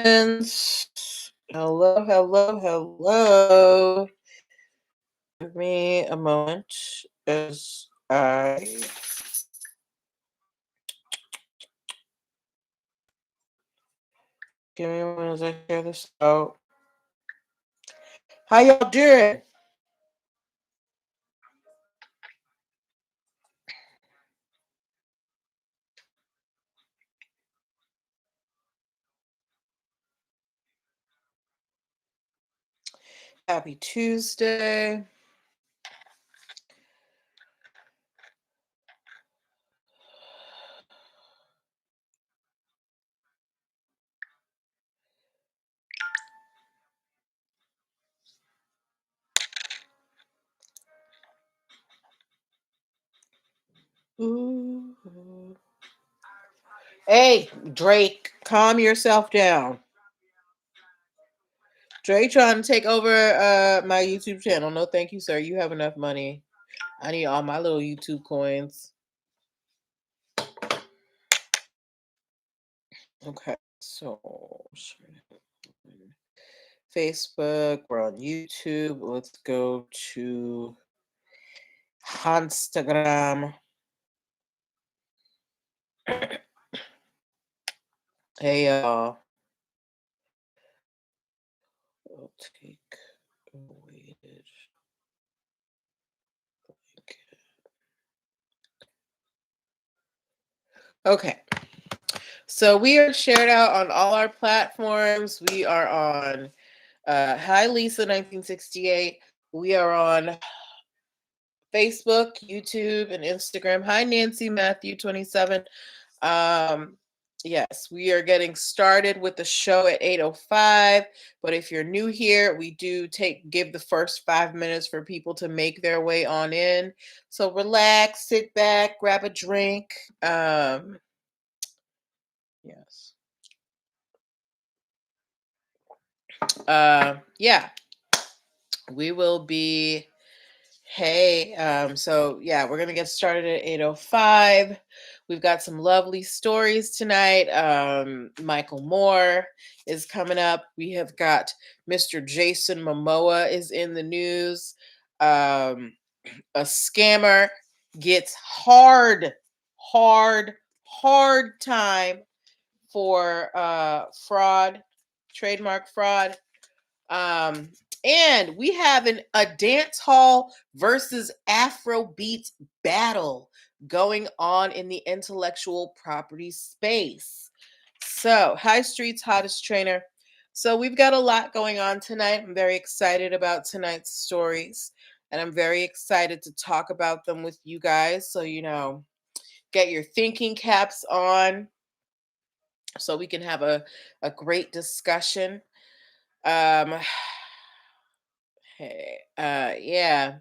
friends. Hello, hello, hello. Give me a moment as I give me a moment as I share this out. How y'all doing? Happy Tuesday. Ooh. Hey, Drake, calm yourself down. Drake trying to take over my YouTube channel. No, thank you, sir. You have enough money. I need all my little YouTube coins. Okay, so Facebook, we're on YouTube. Let's go to Instagram. Hey, we'll take a weighted blanket. Okay, so we are shared out on all our platforms. We are on Hi Lisa 1968. We are on Facebook, YouTube, and Instagram. Hi Nancy Matthew 27. Yes, we are getting started with the show at 8:05. But if you're new here, we do give the first 5 minutes for people to make their way on in. So relax, sit back, grab a drink. Yes. Yeah, we will be. Hey, so yeah, we're gonna get started at 8:05. We've got some lovely stories tonight. Michael Moore is coming up. We have got Mr. Jason Momoa is in the news. A scammer gets hard time for fraud, trademark fraud. And we have a dance hall versus Afrobeat battle going on in the intellectual property space. So, High Street's hottest trainer. So, we've got a lot going on tonight. I'm very excited about tonight's stories, and I'm very excited to talk about them with you guys. So, get your thinking caps on so we can have a great discussion. Hey, yeah.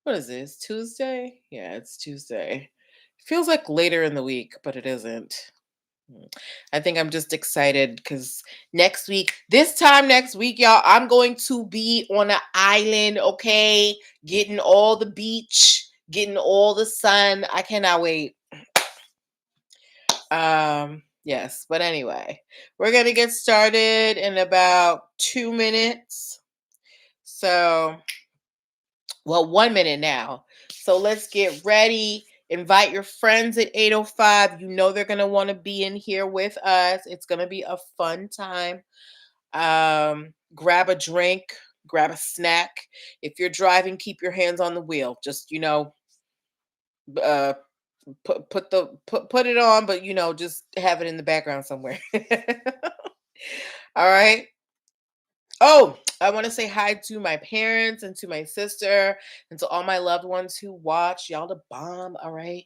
What is this? Tuesday? Yeah, it's Tuesday. Feels like later in the week, but it isn't. I think I'm just excited because this time next week, y'all, I'm going to be on an island, okay? Getting all the beach, getting all the sun. I cannot wait. Yes, but anyway, we're gonna get started in about 2 minutes. So, well, 1 minute now. So let's get ready. Invite your friends at 8:05. You know they're going to want to be in here with us. It's going to be a fun time. Grab a drink, grab a snack. If you're driving, keep your hands on the wheel. Just, uh put it on, but just have it in the background somewhere. All right. Oh, I want to say hi to my parents and to my sister and to all my loved ones who watch. Y'all the bomb, all right?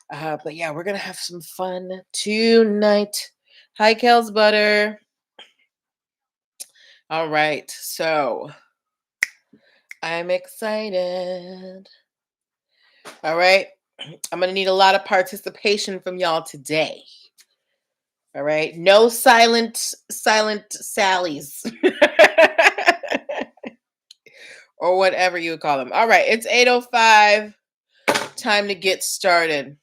But yeah, we're gonna have some fun tonight. Hi, Kels Butter. All right, so I'm excited. All right, I'm gonna need a lot of participation from y'all today. All right, no silent sallies. Or whatever you would call them. All right, it's 8:05. Time to get started.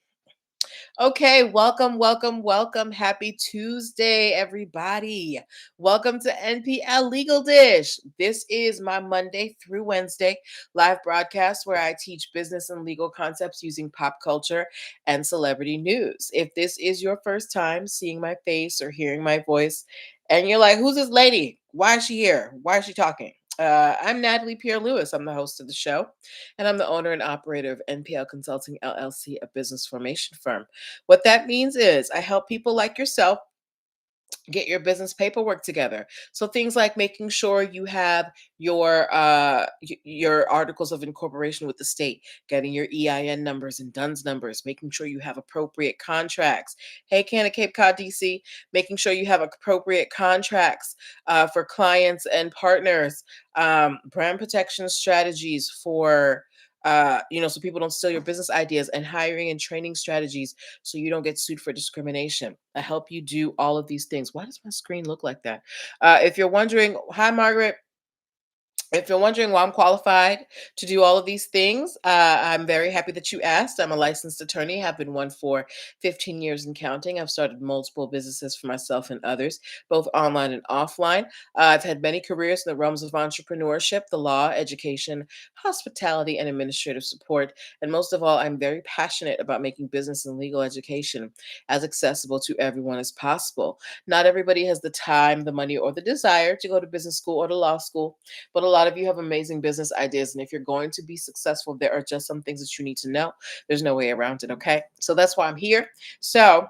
Okay, welcome, welcome, welcome. Happy Tuesday, everybody. Welcome to NPL Legal Dish. This is my Monday through Wednesday live broadcast where I teach business and legal concepts using pop culture and celebrity news. If this is your first time seeing my face or hearing my voice, and you're like, who's this lady? Why is she here? Why is she talking? I'm Natalie Pierre Lewis. I'm the host of the show, and I'm the owner and operator of NPL Consulting LLC, a business formation firm. What that means is I help people like yourself get your business paperwork together. So things like making sure you have your articles of incorporation with the state, getting your EIN numbers and DUNS numbers, making sure you have appropriate contracts. Hey, Canada Cape Cod, DC, making sure you have appropriate contracts for clients and partners, brand protection strategies for so people don't steal your business ideas, and hiring and training strategies so you don't get sued for discrimination. I help you do all of these things. Why does my screen look like that? If you're wondering, hi, Margaret. If you're wondering why I'm qualified to do all of these things, I'm very happy that you asked. I'm a licensed attorney, have been one for 15 years and counting. I've started multiple businesses for myself and others, both online and offline. I've had many careers in the realms of entrepreneurship, the law, education, hospitality, and administrative support. And most of all, I'm very passionate about making business and legal education as accessible to everyone as possible. Not everybody has the time, the money, or the desire to go to business school or to law school, but a lot of you have amazing business ideas. And if you're going to be successful, there are just some things that you need to know. There's no way around it. Okay. So that's why I'm here. So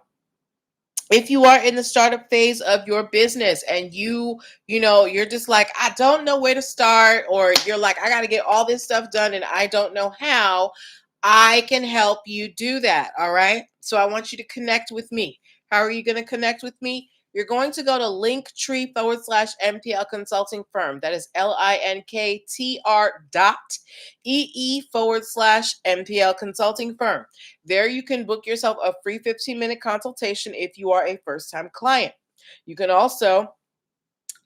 if you are in the startup phase of your business and you're just like, I don't know where to start, or you're like, I got to get all this stuff done and I don't know how, I can help you do that. All right. So I want you to connect with me. How are you going to connect with me? You're going to go to linktr.ee/NPL consulting firm. That is linktr.ee/NPL consulting firm. There you can book yourself a free 15-minute consultation if you are a first-time client. You can also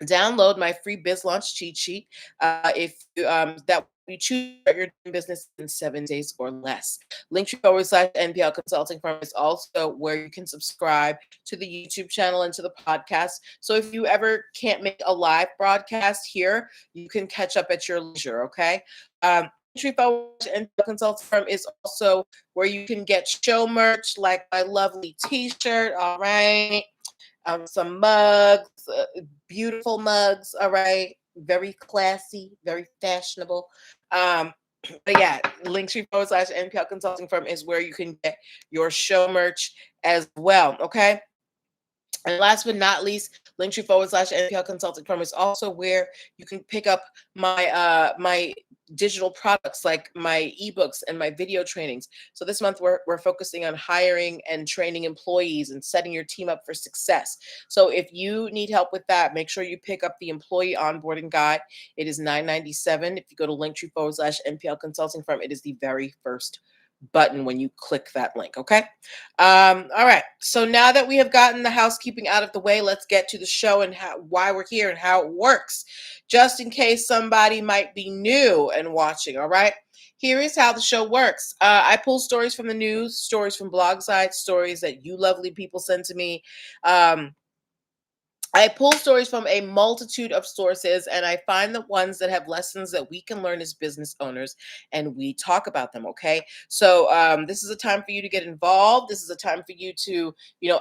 download my free biz launch cheat sheet if that you choose to start your business in 7 days or less. Linktree/NPL consulting firm is also where you can subscribe to the YouTube channel and to the podcast. So if you ever can't make a live broadcast here, you can catch up at your leisure. Okay. Linktree/NPL consulting firm is also where you can get show merch like my lovely T-shirt. All right. Some mugs, beautiful mugs. All right, very classy, very fashionable. Um, but yeah, Linktree/NPL consulting firm is where you can get your show merch as well. Okay. And last but not least, Linktree/NPL consulting firm is also where you can pick up my digital products like my ebooks and my video trainings. So this month we're focusing on hiring and training employees and setting your team up for success. So if you need help with that, make sure you pick up the employee onboarding guide. It is $9.97. If you go to Linktree/NPL consulting firm, it is the very first button when you click that link. Okay. All right. So now that we have gotten the housekeeping out of the way, let's get to the show and why we're here and how it works. Just in case somebody might be new and watching. All right. Here is how the show works. I pull stories from the news, stories from blog sites, stories that you lovely people send to me. I pull stories from a multitude of sources, and I find the ones that have lessons that we can learn as business owners, and we talk about them. Okay. So this is a time for you to get involved. This is a time for you to,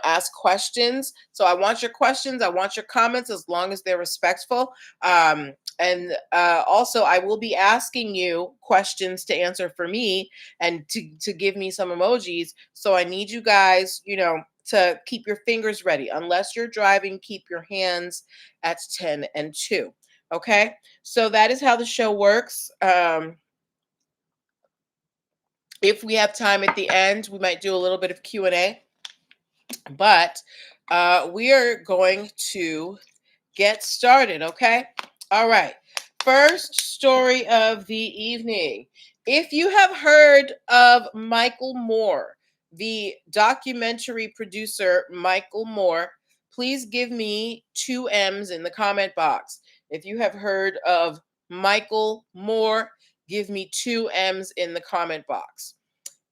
ask questions. So I want your questions. I want your comments, as long as they're respectful. And also, I will be asking you questions to answer for me and to give me some emojis. So I need you guys, to keep your fingers ready. Unless you're driving, keep your hands at 10 and 2. Okay. So that is how the show works. If we have time at the end, we might do a little bit of Q&A, but we are going to get started. Okay. All right. First story of the evening. If you have heard of Michael Moore, the documentary producer Michael Moore, please give me 2 M's in the comment box. If you have heard of Michael Moore, give me 2 M's in the comment box.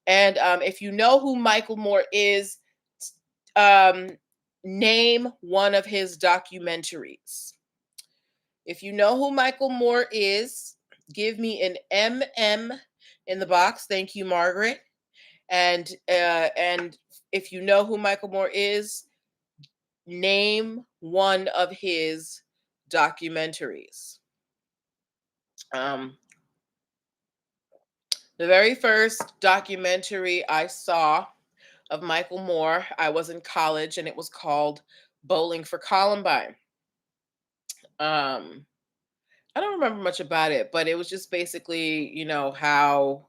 And if you know who Michael Moore is, um, name one of his documentaries. If you know who Michael Moore is, give me an MM in the box. Thank you, Margaret. And if you know who Michael Moore is, name one of his documentaries. Um, the very first documentary I saw of Michael Moore, I was in college, and it was called Bowling for Columbine. Um, I don't remember much about it, but it was just basically, how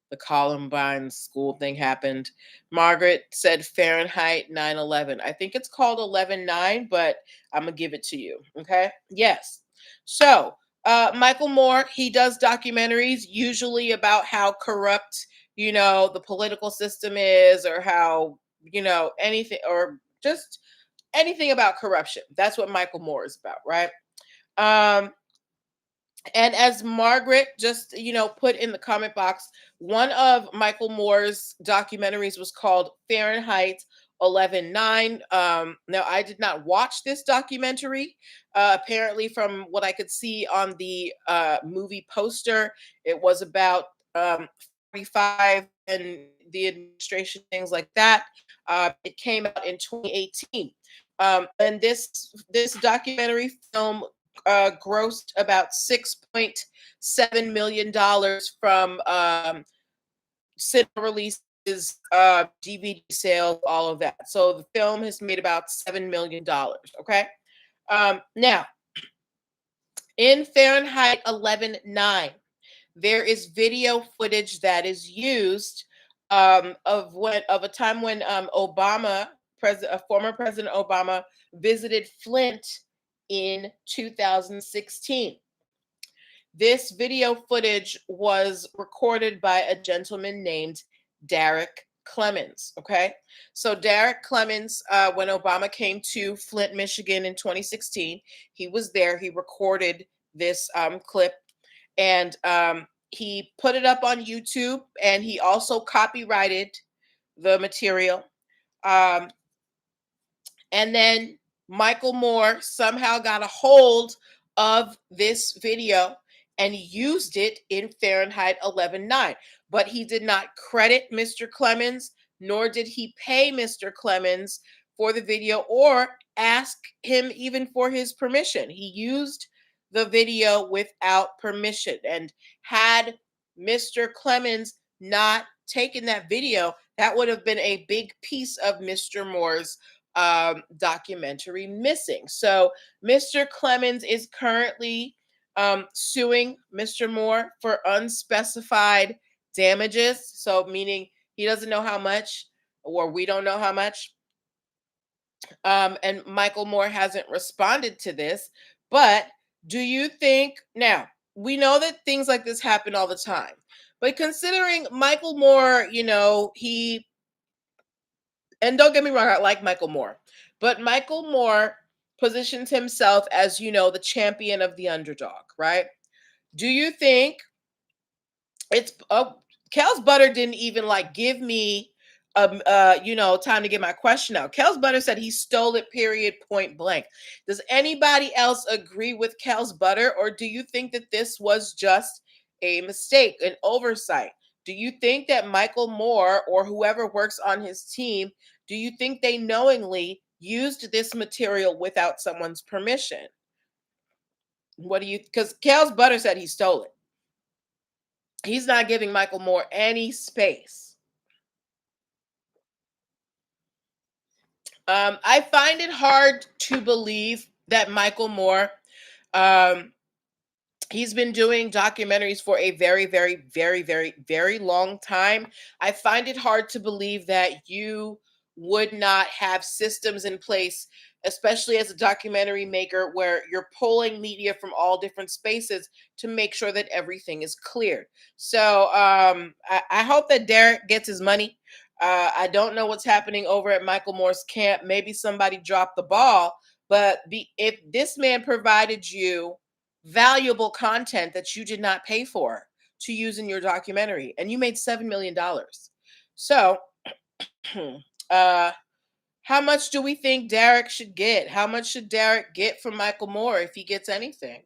the Columbine school thing happened. Margaret said Fahrenheit 9/11. I think it's called 11/9, but I'm gonna give it to you. Okay. Yes. So Michael Moore, he does documentaries usually about how corrupt, the political system is, or how, anything, or just anything about corruption. That's what Michael Moore is about, right? Um, and as Margaret just, put in the comment box, one of Michael Moore's documentaries was called Fahrenheit 11/9. Now, I did not watch this documentary. Apparently, from what I could see on the movie poster, it was about 45 and the administration, things like that. It came out in 2018. And this documentary film grossed about $6.7 million from cinema releases, DVD sales, all of that. So the film has made about $7 million. Okay. Now, in Fahrenheit 11/9, there is video footage that is used of a time when former President Obama visited Flint in 2016. This video footage was recorded by a gentleman named Derek Clemens. Okay. So, Derek Clemens, when Obama came to Flint, Michigan in 2016, he was there. He recorded this clip, and he put it up on YouTube, and he also copyrighted the material. Um, and then Michael Moore somehow got a hold of this video and used it in Fahrenheit 11/9. But he did not credit Mr. Clemens, nor did he pay Mr. Clemens for the video or ask him even for his permission. He used the video without permission. And had Mr. Clemens not taken that video, that would have been a big piece of Mr. Moore's documentary missing. So Mr. Clemens is currently suing Mr. Moore for unspecified damages. So meaning he doesn't know how much, or we don't know how much. And Michael Moore hasn't responded to this. But do you think now, we know that things like this happen all the time, but considering Michael Moore, and don't get me wrong, I like Michael Moore, but Michael Moore positions himself as, the champion of the underdog, right? Do you think it's Kels Butter didn't even like give me time to get my question out. Kels Butter said he stole it, period, point blank. Does anybody else agree with Kels Butter, or do you think that this was just a mistake, an oversight? Do you think that Michael Moore or whoever works on his team, do you think they knowingly used this material without someone's permission? What do you, because Kels Butter said he stole it. He's not giving Michael Moore any space. I find it hard to believe that Michael Moore, um, he's been doing documentaries for a very, very, very, very, very long time. I find it hard to believe that you would not have systems in place, especially as a documentary maker, where you're pulling media from all different spaces to make sure that everything is cleared. So I hope that Derek gets his money. I don't know what's happening over at Michael Moore's camp. Maybe somebody dropped the ball, but if this man provided you valuable content that you did not pay for to use in your documentary, and you made $7 million. So, uh, how much do we think Derek should get? How much should Derek get from Michael Moore if he gets anything?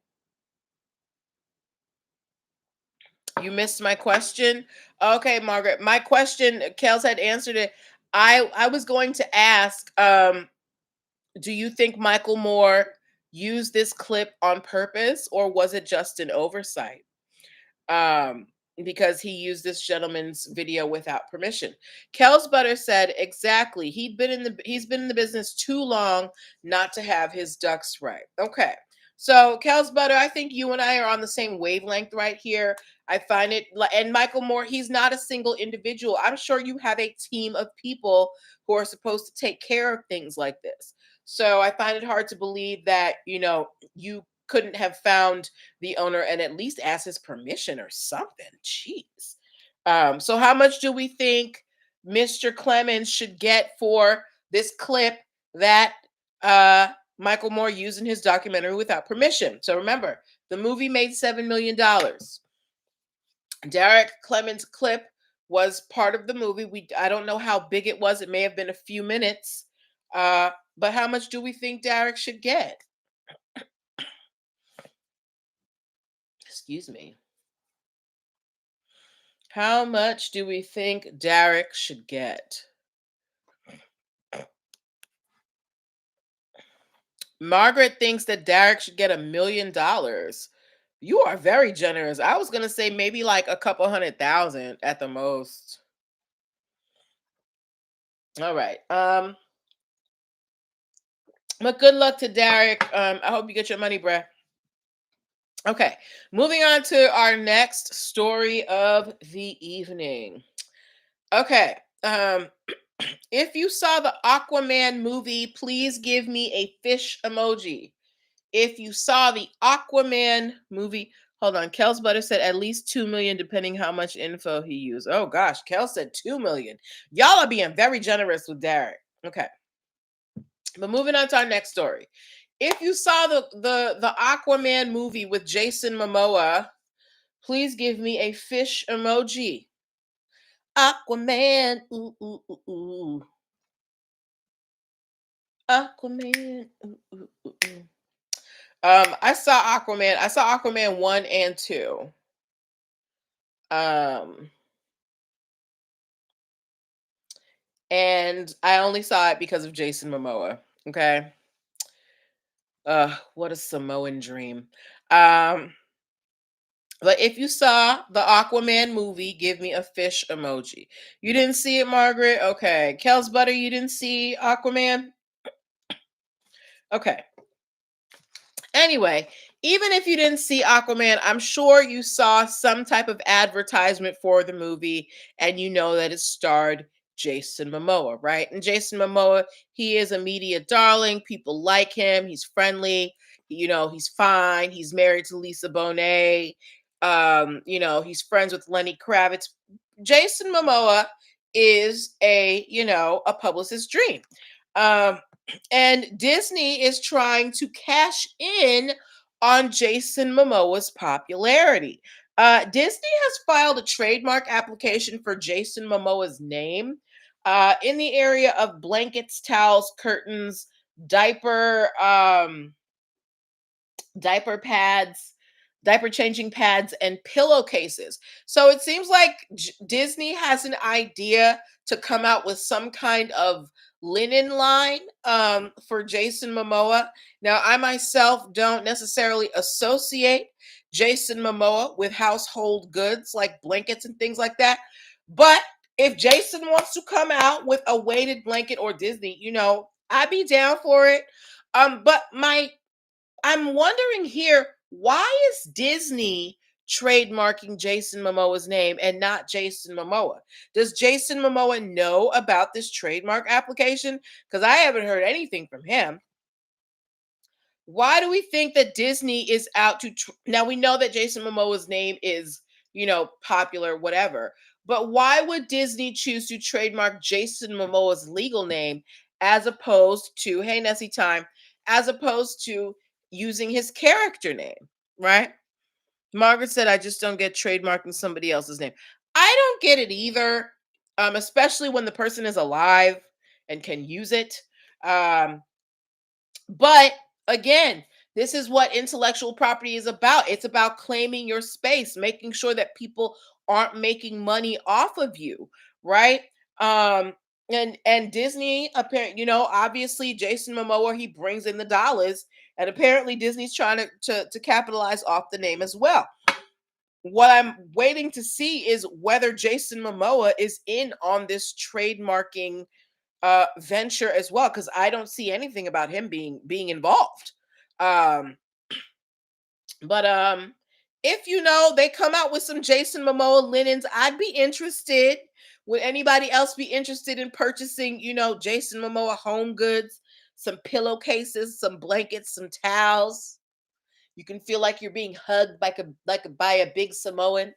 You missed my question. Okay, Margaret. My question, Kels had answered it. I was going to ask, do you think Michael Moore used this clip on purpose or was it just an oversight? um, because he used this gentleman's video without permission. Kels Butter said exactly. He's been in the business too long not to have his ducks right. Okay. So Kels Butter, I think you and I are on the same wavelength right here. I find it and Michael Moore, he's not a single individual. I'm sure you have a team of people who are supposed to take care of things like this. So I find it hard to believe that, you couldn't have found the owner and at least ask his permission or something. Jeez. So how much do we think Mr. Clemens should get for this clip that Michael Moore used in his documentary without permission? So remember, the movie made $7 million. Derek Clemens' clip was part of the movie. I don't know how big it was. It may have been a few minutes. But how much do we think Derek should get? Excuse me. How much do we think Derek should get? Margaret thinks that Derek should get $1 million. You are very generous. I was gonna say maybe like a couple 100,000 at the most. All right. But good luck to Derek. I hope you get your money, bruh. Okay, moving on to our next story of the evening. Okay. If you saw the Aquaman movie, please give me a fish emoji. If you saw the Aquaman movie, hold on. Kels Butter said at least 2 million, depending how much info he used. Oh gosh, Kel said 2 million. Y'all are being very generous with Derek. Okay. But moving on to our next story. If you saw the Aquaman movie with Jason Momoa, please give me a fish emoji. Aquaman, ooh, ooh, ooh, ooh. Aquaman, ooh, ooh, ooh, ooh. I saw Aquaman. I saw Aquaman 1 and 2. Um, and I only saw it because of Jason Momoa. Okay. What a Samoan dream. Um, but if you saw the Aquaman movie, give me a fish emoji. You didn't see it, Margaret? Okay. Kels Butter, you didn't see Aquaman? Okay. Anyway, even if you didn't see Aquaman, I'm sure you saw some type of advertisement for the movie and you know that it starred Jason Momoa, right? And Jason Momoa, he is a media darling. People like him. He's friendly. He's fine. He's married to Lisa Bonet. He's friends with Lenny Kravitz. Jason Momoa is a publicist's dream. Um, and Disney is trying to cash in on Jason Momoa's popularity. Disney has filed a trademark application for Jason Momoa's name in the area of blankets, towels, curtains, diaper, diaper pads, diaper changing pads, and pillowcases. So it seems like Disney has an idea to come out with some kind of linen line for Jason Momoa. Now, I myself don't necessarily associate Jason Momoa with household goods like blankets and things like that. But if Jason wants to come out with a weighted blanket or Disney, I'd be down for it. But I'm wondering here, why is Disney trademarking Jason Momoa's name and not Jason Momoa? Does Jason Momoa know about this trademark application? Because I haven't heard anything from him. Why do we think that Disney is out to now we know that Jason Momoa's name is, popular, whatever. But why would Disney choose to trademark Jason Momoa's legal name as opposed to, hey Nessie time, as opposed to using his character name, right? Margaret said, I just don't get trademarking somebody else's name. I don't get it either. especially when the person is alive and can use it. Um, but again, this is what intellectual property is about. It's about claiming your space, making sure that people aren't making money off of you, right? Um, and Disney, apparently, obviously Jason Momoa, he brings in the dollars, and apparently Disney's trying to capitalize off the name as well. What I'm waiting to see is whether Jason Momoa is in on this trademarking venture as well, because I don't see anything about him being involved. Um, but if they come out with some Jason Momoa linens, I'd be interested. Would anybody else be interested in purchasing, Jason Momoa home goods, some pillowcases, some blankets, some towels? You can feel like you're being hugged by a big Samoan.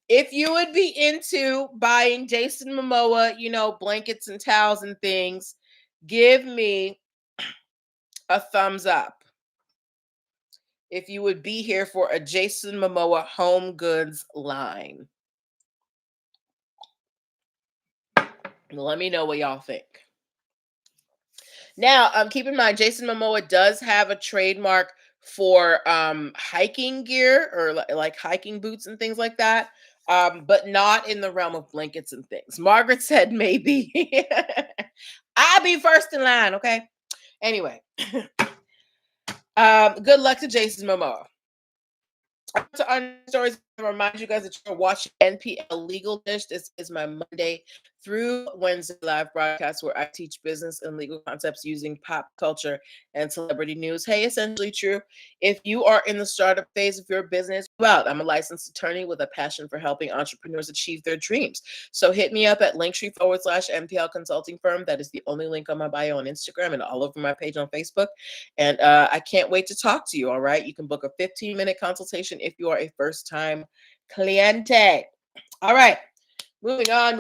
If you would be into buying Jason Momoa, blankets and towels and things, give me a thumbs up. If you would be here for a Jason Momoa home goods line, let me know what y'all think. Now, keep in mind, Jason Momoa does have a trademark for hiking gear, or like hiking boots and things like that, but not in the realm of blankets and things. Margaret said maybe. I'll be first in line, okay? Anyway, good luck to Jason Momoa. To stories, I remind you guys that you're watching NPL Legal Dish. This is my Monday through Wednesday live broadcast where I teach business and legal concepts using pop culture and celebrity news. Hey, essentially true. If you are in the startup phase of your business, well, I'm a licensed attorney with a passion for helping entrepreneurs achieve their dreams. So hit me up at linktr.ee/NPL Consulting Firm. That is the only link on my bio on Instagram and all over my page on Facebook. And I can't wait to talk to you. All right. You can book a 15-minute consultation if you are a first-time cliente. All right. Moving on.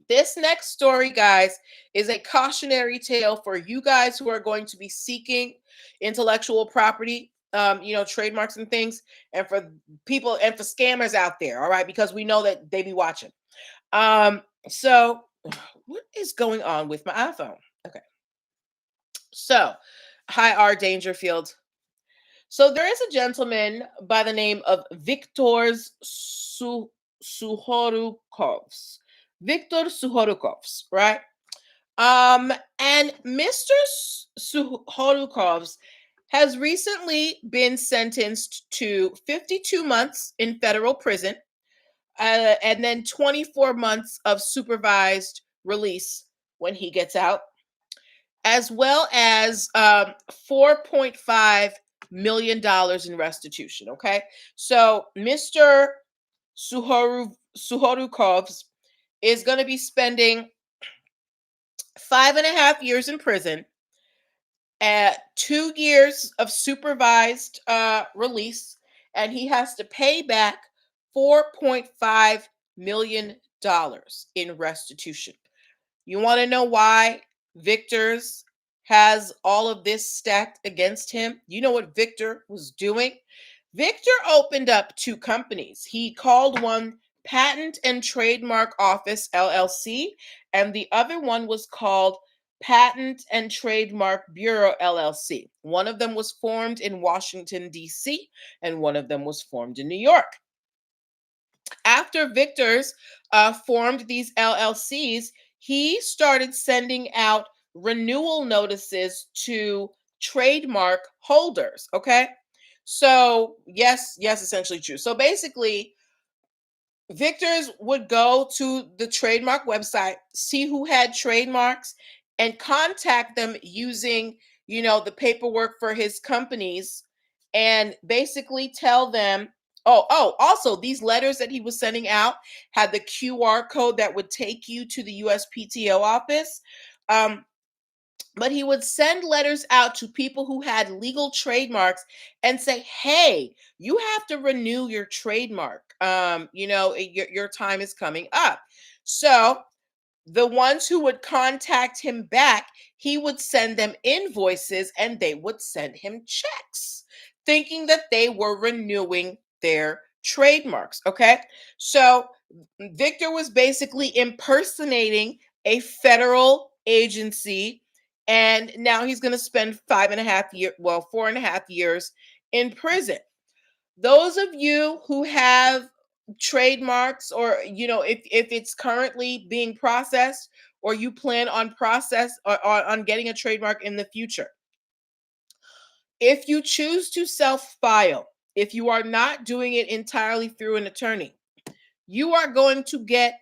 This next story, guys, is a cautionary tale for you guys who are going to be seeking intellectual property, trademarks and things, and for people and for scammers out there. All right. Because we know that they be watching. So what is going on with my iPhone? Okay. So, hi, R. Dangerfield. So, there is a gentleman by the name of Suhorukovs. Victor Suhorukovs, right? And Mr. Suhorukovs has recently been sentenced to 52 months in federal prison, and then 24 months of supervised release when he gets out, as well as $4.5 million in restitution. Okay. So Mr. Suhorukovs is going to be spending 5.5 years in prison, at 2 years of supervised release, and he has to pay back $4.5 million in restitution. You want to know why Victor's has all of this stacked against him? You know what Victor was doing? Victor opened up 2 companies. He called one Patent and Trademark Office LLC, and the other one was called Patent and Trademark Bureau LLC. One of them was formed in Washington, D.C., and one of them was formed in New York. After Victor's formed these LLCs, he started sending out renewal notices to trademark holders. Okay. So, yes, essentially true. So basically, Victor's would go to the trademark website, see who had trademarks, and contact them using, the paperwork for his companies, and basically tell them, also these letters that he was sending out had the QR code that would take you to the USPTO office. But he would send letters out to people who had legal trademarks and say, hey, you have to renew your trademark. Your time is coming up. So the ones who would contact him back, he would send them invoices and they would send him checks, thinking that they were renewing their trademarks. Okay. So Victor was basically impersonating a federal agency. And now he's going to spend 4.5 years in prison. Those of you who have trademarks, or if it's currently being processed, or you plan on on getting a trademark in the future, if you choose to self file, if you are not doing it entirely through an attorney, you are going to get,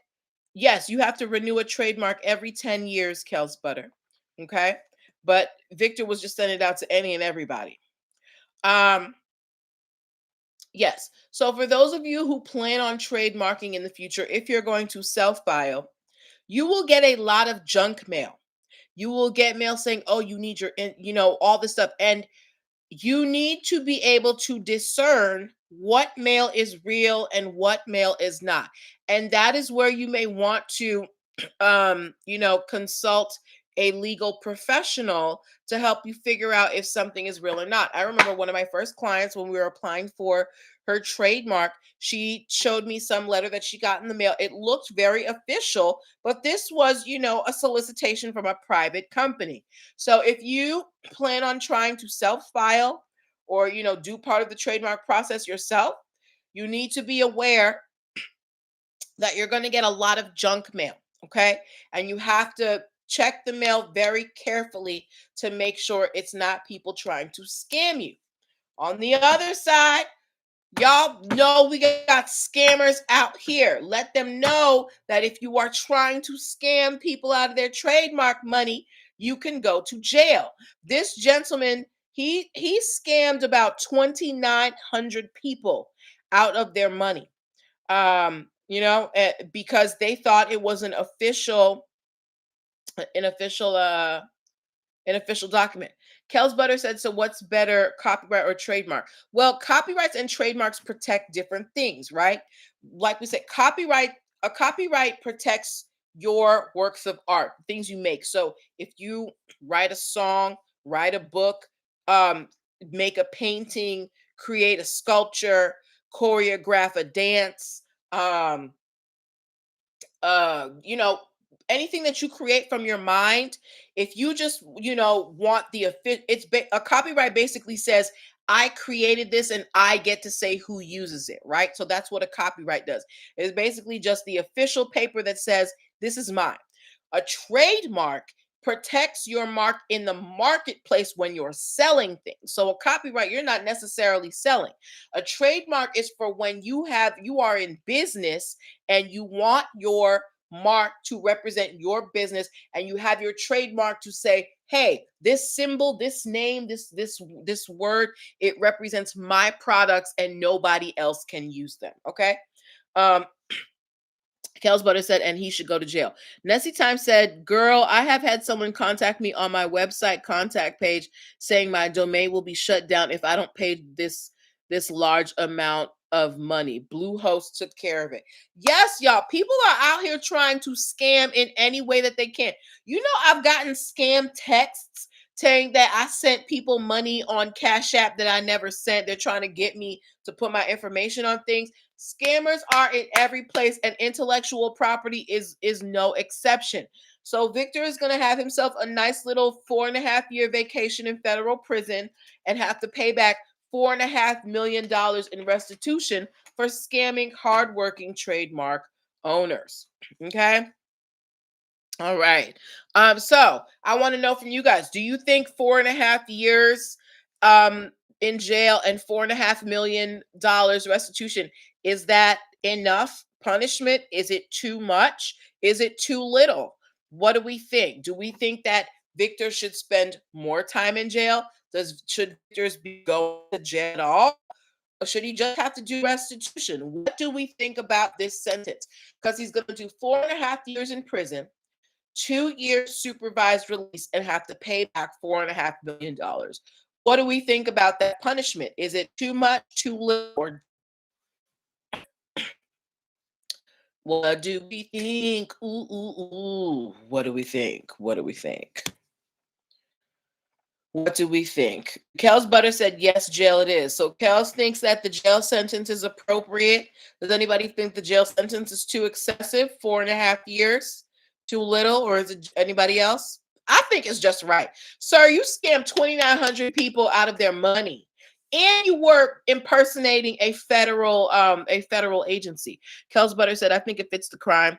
yes, you have to renew a trademark every 10 years, Kels Butter. Okay. But Victor was just sending it out to any and everybody. Um, yes. So for those of you who plan on trademarking in the future, if you're going to self file, you will get a lot of junk mail. You will get mail saying, oh, you need all this stuff. And you need to be able to discern what mail is real and what mail is not. And that is where you may want to consult a legal professional to help you figure out if something is real or not. I remember one of my first clients, when we were applying for her trademark, she showed me some letter that she got in the mail. It looked very official, but this was, a solicitation from a private company. So if you plan on trying to self-file, or do part of the trademark process yourself, you need to be aware that you're going to get a lot of junk mail. Okay. And you have to check the mail very carefully to make sure it's not people trying to scam you. On the other side, y'all know we got scammers out here. Let them know that if you are trying to scam people out of their trademark money, you can go to jail. This gentleman, he scammed about 2,900 people out of their money. Because they thought it was an official an official document. Kels Butter said, so what's better, copyright or trademark? Well, copyrights and trademarks protect different things, right? Like we said, a copyright protects your works of art, things you make. So if you write a song, write a book, um, make a painting, create a sculpture, choreograph a dance, um, uh you know anything that you create from your mind, if you just want a copyright basically says, I created this and I get to say who uses it, right? So that's what a copyright does. It's basically just the official paper that says, this is mine. A trademark protects your mark in the marketplace when you're selling things. So a copyright, you're not necessarily selling. A trademark is for when you are in business and you want your mark to represent your business, and you have your trademark to say, hey, this symbol, this name, this word, it represents my products and nobody else can use them. Okay. um Kels Butter said, and he should go to jail. Nessie Time said, girl, I have had someone contact me on my website contact page saying my domain will be shut down if I don't pay this large amount of money. Bluehost took care of it. Yes, y'all, people are out here trying to scam in any way that they can. I've gotten scam texts saying that I sent people money on Cash App that I never sent. They're trying to get me to put my information on things. Scammers are in every place, and intellectual property is no exception. So Victor is going to have himself a nice little 4.5 year vacation in federal prison and have to pay back $4.5 million in restitution for scamming hardworking trademark owners. Okay. All right. So I want to know from you guys, do you think 4.5 years in jail and $4.5 million restitution, is that enough punishment? Is it too much? Is it too little? What do we think? Do we think that Victor should spend more time in jail? Should Victor be going to jail at all? Or should he just have to do restitution? What do we think about this sentence? Because he's going to do 4.5 years in prison, 2 years supervised release, and have to pay back $4.5 million. What do we think about that punishment? Is it too much, too little, or what do we think? Ooh, ooh, ooh. What do we think? What do we think? What do we think? Kels Butter said yes, jail it is. So Kels thinks that the jail sentence is appropriate. Does anybody think the jail sentence is too excessive? 4.5 years? Too little? Or is it anybody else? I think it's just right. Sir, you scammed 2,900 people out of their money. And you were impersonating a federal agency. Kels Butter said, I think it fits the crime.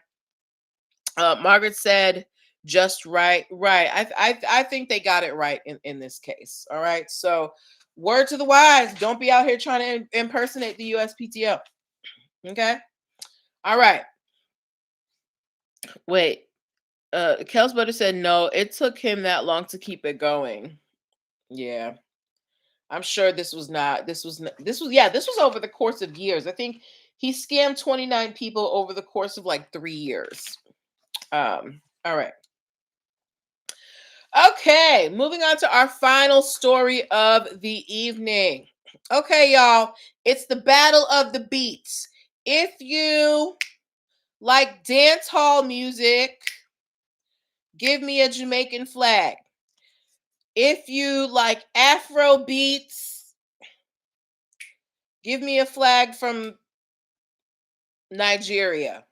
Margaret said, just right. Right. I think they got it right in this case. All right. So, word to the wise, don't be out here trying to impersonate the USPTO. Okay. All right. Wait. Kels Butter said no, it took him that long to keep it going. Yeah. I'm sure this was over the course of years. I think he scammed 29 people over the course of like 3 years. All right. Okay, moving on to our final story of the evening. Okay, y'all, it's the battle of the beats. If you like dance hall music, give me a Jamaican flag. If you like Afro beats, give me a flag from Nigeria.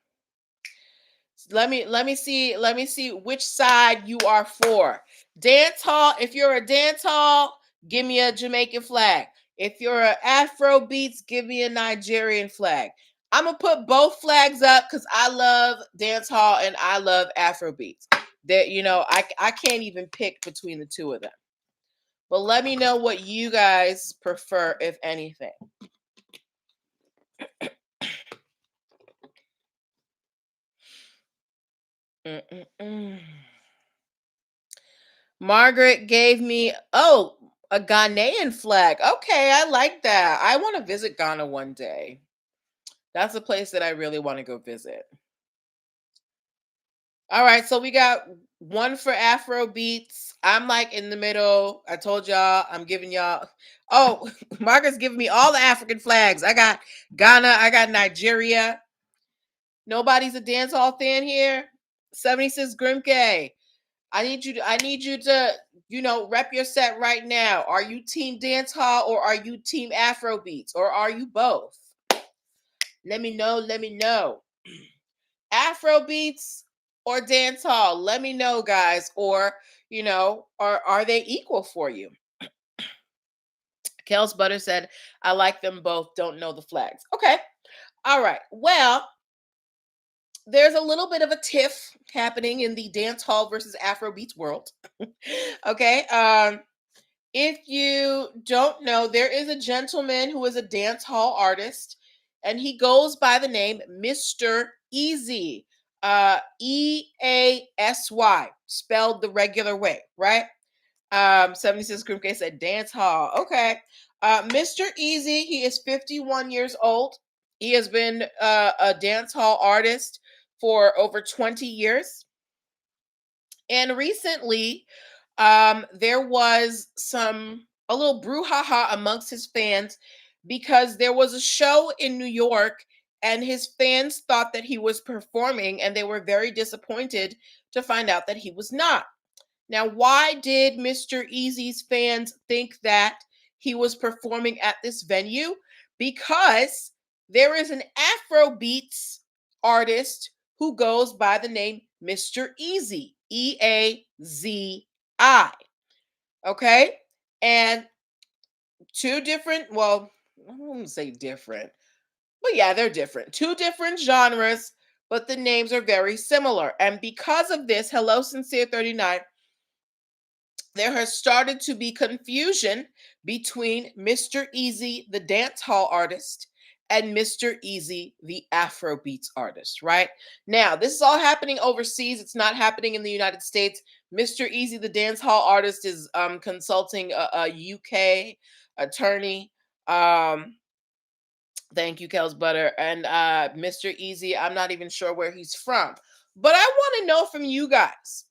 Let me see which side you are for. Dance hall, if you're a dance hall, give me a Jamaican flag. If you're an Afro beats, give me a Nigerian flag. I'm gonna put both flags up because I love dance hall and I love Afro beats. That I can't even pick between the two of them. But let me know what you guys prefer, if anything. Mm-mm-mm. Margaret gave me, a Ghanaian flag. Okay, I like that. I want to visit Ghana one day. That's a place that I really want to go visit. All right, so we got one for Afro beats. I'm like in the middle. I told y'all I'm giving y'all. Oh, Margaret's giving me all the African flags. I got Ghana, I got Nigeria. Nobody's a dancehall fan here. 76 Grimke. I need you to rep your set right now. Are you team dance hall or are you team Afro beats or are you both? Let me know. Afro beats or dance hall? Let me know, guys. Or, are they equal for you? Kels Butter said, I like them both, don't know the flags. Okay. All right. Well, there's a little bit of a tiff happening in the dance hall versus Afro beats world. Okay. If you don't know, there is a gentleman who is a dance hall artist, and he goes by the name Mr. Easy. EASY, spelled the regular way, right? 76 Group K said dance hall. Okay. Mr. Easy, he is 51 years old. He has been a dance hall artist for over 20 years. And recently, there was a little brouhaha amongst his fans because there was a show in New York and his fans thought that he was performing and they were very disappointed to find out that he was not. Now, why did Mr. Easy's fans think that he was performing at this venue? Because there is an Afrobeats artist who goes by the name Mr. Easy, EAZI. Okay? And two different, well, I wouldn't say different, but yeah, they're different. Two different genres, but the names are very similar. And because of this, Hello Sincere 39, there has started to be confusion between Mr. Easy, the dance hall artist, and Mr. Easy, the Afrobeats artist, right? Now, this is all happening overseas. It's not happening in the United States. Mr. Easy, the dance hall artist, is consulting a UK attorney. Thank you, Kels Butter. And Mr. Easy, I'm not even sure where he's from. But I want to know from you guys,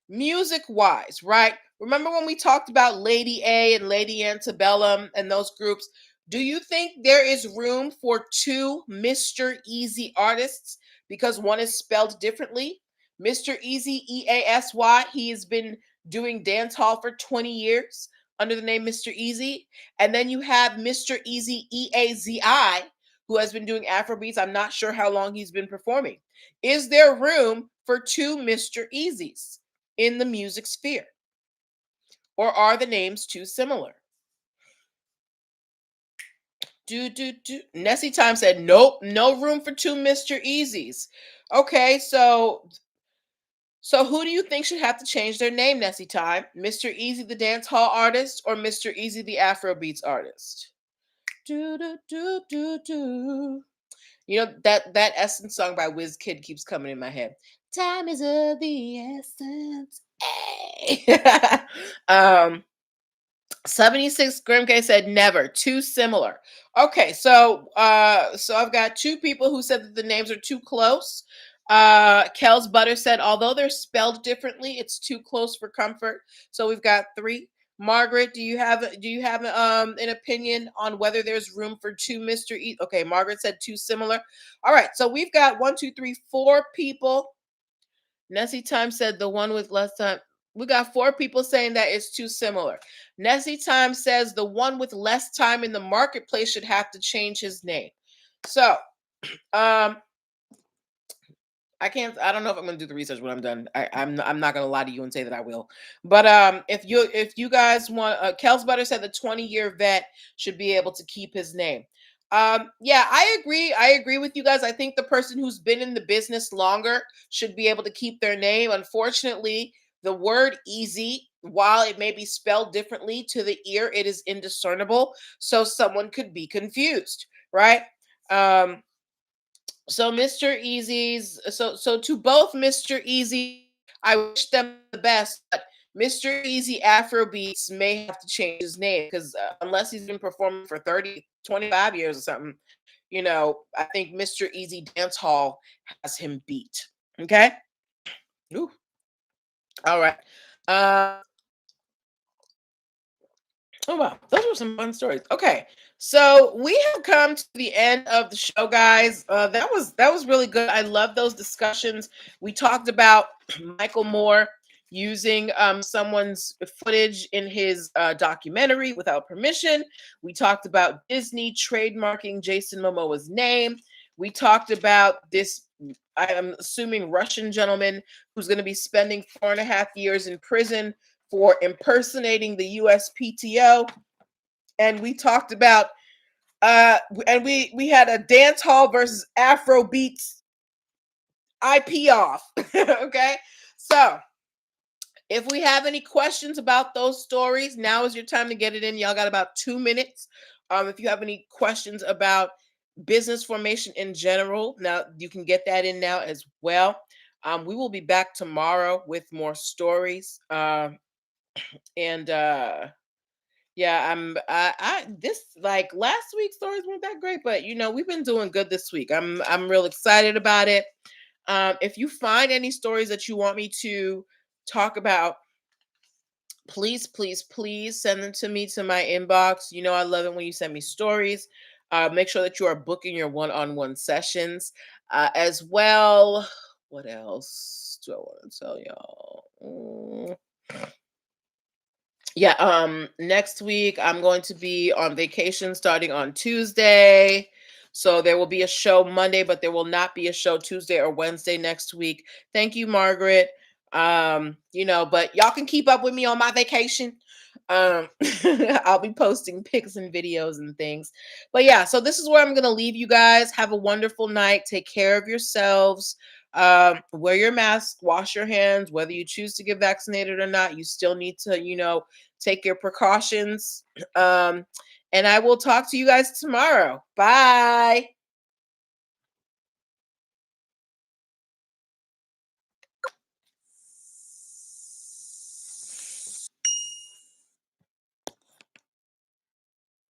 music wise, right? Remember when we talked about Lady A and Lady Antebellum and those groups? Do you think there is room for two Mr. Easy artists because one is spelled differently? Mr. Easy, EASY, he has been doing dance hall for 20 years under the name Mr. Easy. And then you have Mr. Easy EAZI, who has been doing Afrobeats. I'm not sure how long he's been performing. Is there room for two Mr. Easys in the music sphere? Or are the names too similar? Nessie Time said, nope, no room for two Mr. Easys. Okay, so who do you think should have to change their name, Nessie Time? Mr. Easy, the dance hall artist, or Mr. Easy, the Afrobeats artist? Do, do, do, do, do. You know, that Essence song by Kid keeps coming in my head. Time is of the essence. Hey. 76 Grimke said never, too similar. Okay, so I've got two people who said that the names are too close. Kel's Butter said although they're spelled differently, it's too close for comfort. So we've got three. Margaret, do you have an opinion on whether there's room for two Mr. E? Okay, Margaret said too similar. All right, so we've got 4 people. Nessie Time said the one with less time. We got 4 people saying that it's too similar. Nessie Time says the one with less time in the marketplace should have to change his name. So, um, I don't know if I'm gonna do the research when I'm done. I'm not gonna lie to you and say that I will. But if you guys want, Kels Butter said the 20-year vet should be able to keep his name. Yeah, I agree. I agree with you guys. I think the person who's been in the business longer should be able to keep their name. Unfortunately, the word easy, while it may be spelled differently to the ear, it is indiscernible. So someone could be confused, right? Um, so Mr. Easy's so to both Mr. Easy, I wish them the best, but Mr. Easy Afrobeats may have to change his name because unless he's been performing for 30, 25 years or something, I think Mr. Easy Dance Hall has him beat. Okay. Ooh. All right. Uh, Oh wow, those were some fun stories. Okay, so we have come to the end of the show, guys. That was really good. I love those discussions. We talked about Michael Moore using someone's footage in his documentary without permission. We talked about Disney trademarking Jason Momoa's name. We talked about this. I am assuming Russian gentleman who's going to be spending 4.5 years in prison for impersonating the USPTO. And we talked about and we had a dance hall versus Afro beats IP off. Okay. So if we have any questions about those stories, now is your time to get it in. Y'all got about 2 minutes. If you have any questions about business formation in general, now you can get that in now as well. We will be back tomorrow with more stories. And yeah, I this like last week's stories weren't that great, but we've been doing good this week. I'm real excited about it. If you find any stories that you want me to talk about, please, please, please send them to me to my inbox. I love it when you send me stories. Make sure that you are booking your one-on-one sessions as well. What else do I want to tell y'all? Yeah, next week I'm going to be on vacation starting on Tuesday. So there will be a show Monday, but there will not be a show Tuesday or Wednesday next week. Thank you, Margaret. But y'all can keep up with me on my vacation. I'll be posting pics and videos and things. But yeah, so this is where I'm gonna leave you guys. Have a wonderful night. Take care of yourselves. Wear your mask, wash your hands, whether you choose to get vaccinated or not, you still need to, take your precautions. And I will talk to you guys tomorrow. Bye.